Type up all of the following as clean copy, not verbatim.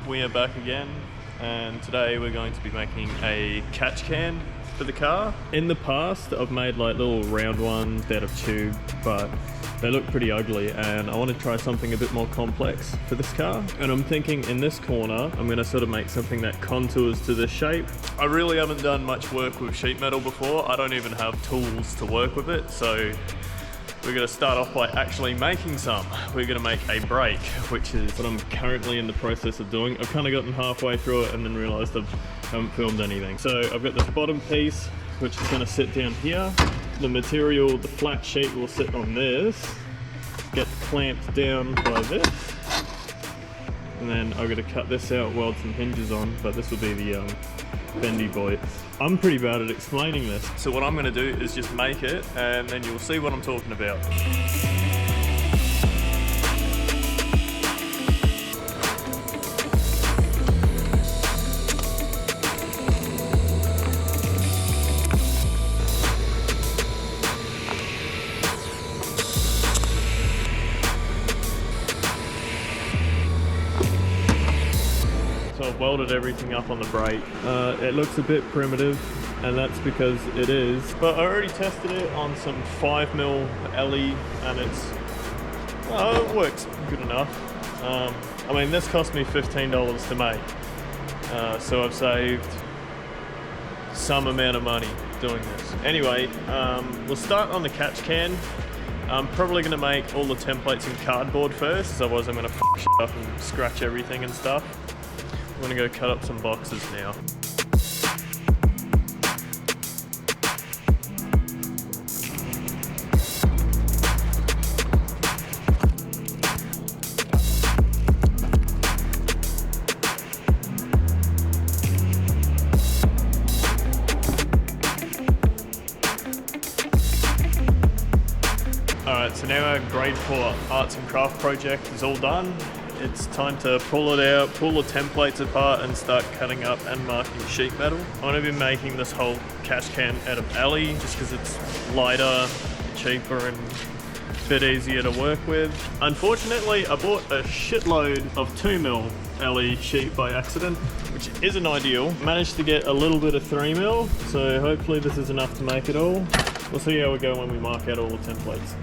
we are back again, and today we're going to be making a catch can for the car. In the past I've made like little round ones out of tube, but they look pretty ugly and I want to try something a bit more complex for this car. And I'm thinking in this corner I'm going to sort of make something that contours to this shape. I really haven't done much work with sheet metal before. I don't even have tools to work with it, so we're going to start off by actually making some. We're going to make a brake, which is what I'm currently in the process of doing. I've kind of gotten halfway through it and then realised I haven't filmed anything. So I've got this bottom piece, which is going to sit down here. The material, the flat sheet, will sit on this, get clamped down by this, and then I've got to cut this out, weld some hinges on, but this will be the bendy boys. I'm pretty bad at explaining this. So what I'm going to do is just make it and then you'll see what I'm talking about. So I've welded everything up on the brake. It looks a bit primitive, and that's because it is. But I already tested it on some 5mm LE, and it works good enough. I mean, this cost me $15 to make, so I've saved some amount of money doing this. Anyway, we'll start on the catch can. I'm probably going to make all the templates in cardboard first, otherwise I'm going to f shit up and scratch everything and stuff. I'm going to go cut up some boxes now. Alright, so now our grade 4 arts and craft project is all done. It's time to pull it out, pull the templates apart and start cutting up and marking sheet metal. I'm going to be making this whole catch can out of LE just because it's lighter, cheaper and a bit easier to work with. Unfortunately, I bought a shitload of 2mm LE sheet by accident, which isn't ideal. Managed to get a little bit of 3mm, so hopefully this is enough to make it all. We'll see how we go when we mark out all the templates.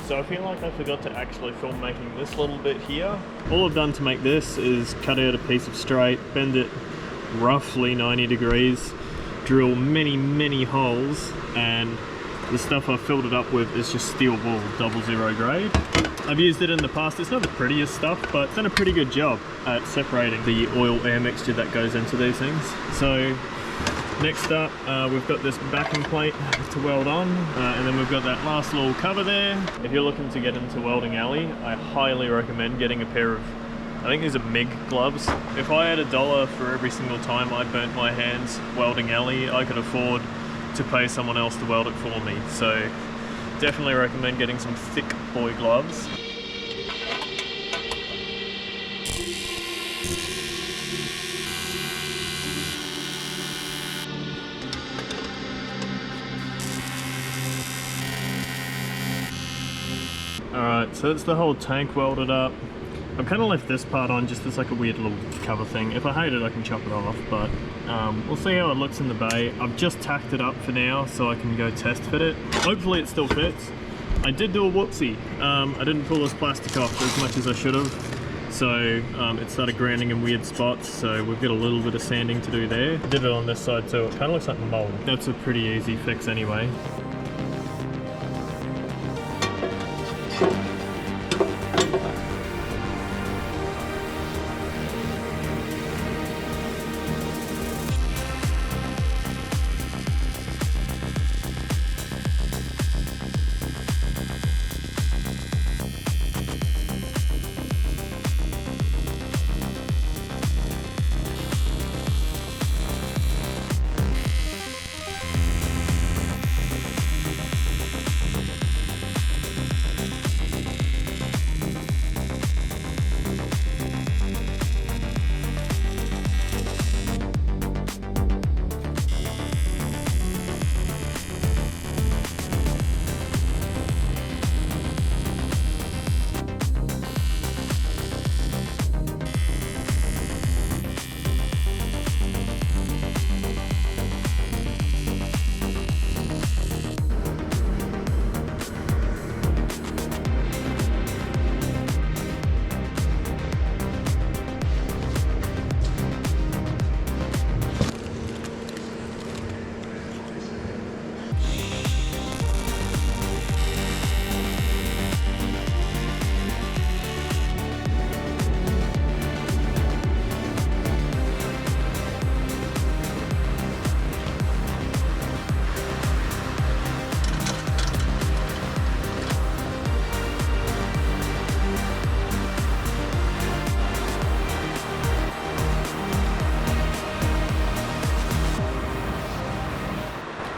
So I feel like I forgot to actually film making this little bit here. All I've done to make this is cut out a piece of straight, bend it roughly 90 degrees, drill many holes and The stuff I've filled it up with is just steel wool 00 grade. I've used it in the past. It's not the prettiest stuff, but it's done a pretty good job at separating the oil air mixture that goes into these things. So next up, we've got this backing plate to weld on, and then we've got that last little cover there. If you're looking to get into Welding Alley, I highly recommend getting a pair of, I think these are MIG gloves. If I had $1 for every single time I burnt my hands welding alley, I could afford to pay someone else to weld it for me. So definitely recommend getting some thick boy gloves. Alright, so that's the whole tank welded up. I've kind of left this part on just as like a weird little cover thing. If I hate it, I can chop it off, but we'll see how it looks in the bay. I've just tacked it up for now so I can go test fit it. Hopefully it still fits. I did do a whoopsie. I didn't pull this plastic off as much as I should have. So it started grinding in weird spots, so we've got a little bit of sanding to do there. Did it on this side too. It kind of looks like mold. That's a pretty easy fix anyway.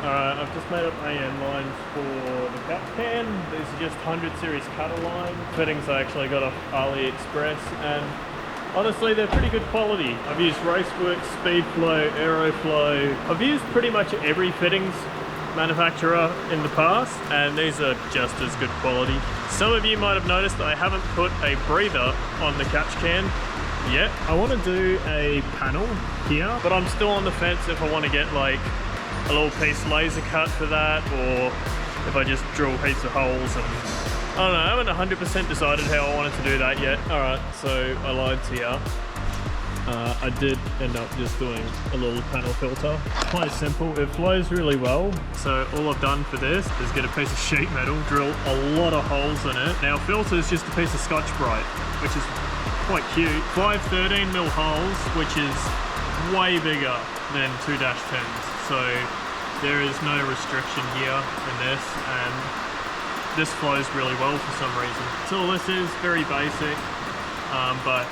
I've just made up AN lines for the cut can. These are just 100 series cutter line. Fittings I actually got off AliExpress, and honestly they're pretty good quality. I've used Raceworks, Speedflow, Aeroflow. I've used pretty much every fittings manufacturer in the past, and these are just as good quality. Some of you might have noticed that I haven't put a breather on the catch can yet. I want to do a panel here, but I'm still on the fence if I want to get like a little piece laser cut for that, or if I just drill heaps of holes. And I don't know, I haven't 100% decided how I wanted to do that yet. Alright, so I lied to you. I did end up just doing a little panel filter. Quite simple, it flows really well. So all I've done for this is get a piece of sheet metal, drill a lot of holes in it. Now filter is just a piece of Scotch-Brite, which is quite cute. 5 13mm holes, which is way bigger than 2-10s. So there is no restriction here in this, and this flows really well for some reason. So all this is very basic, but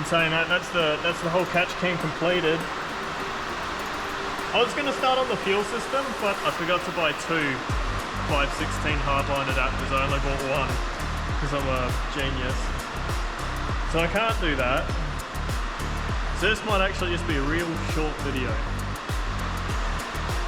in saying that, that's the whole catch can completed. I was going to start on the fuel system, but I forgot to buy 2 5/16 hardline adapters. I only bought one because I'm a genius. So I can't do that. So this might actually just be a real short video.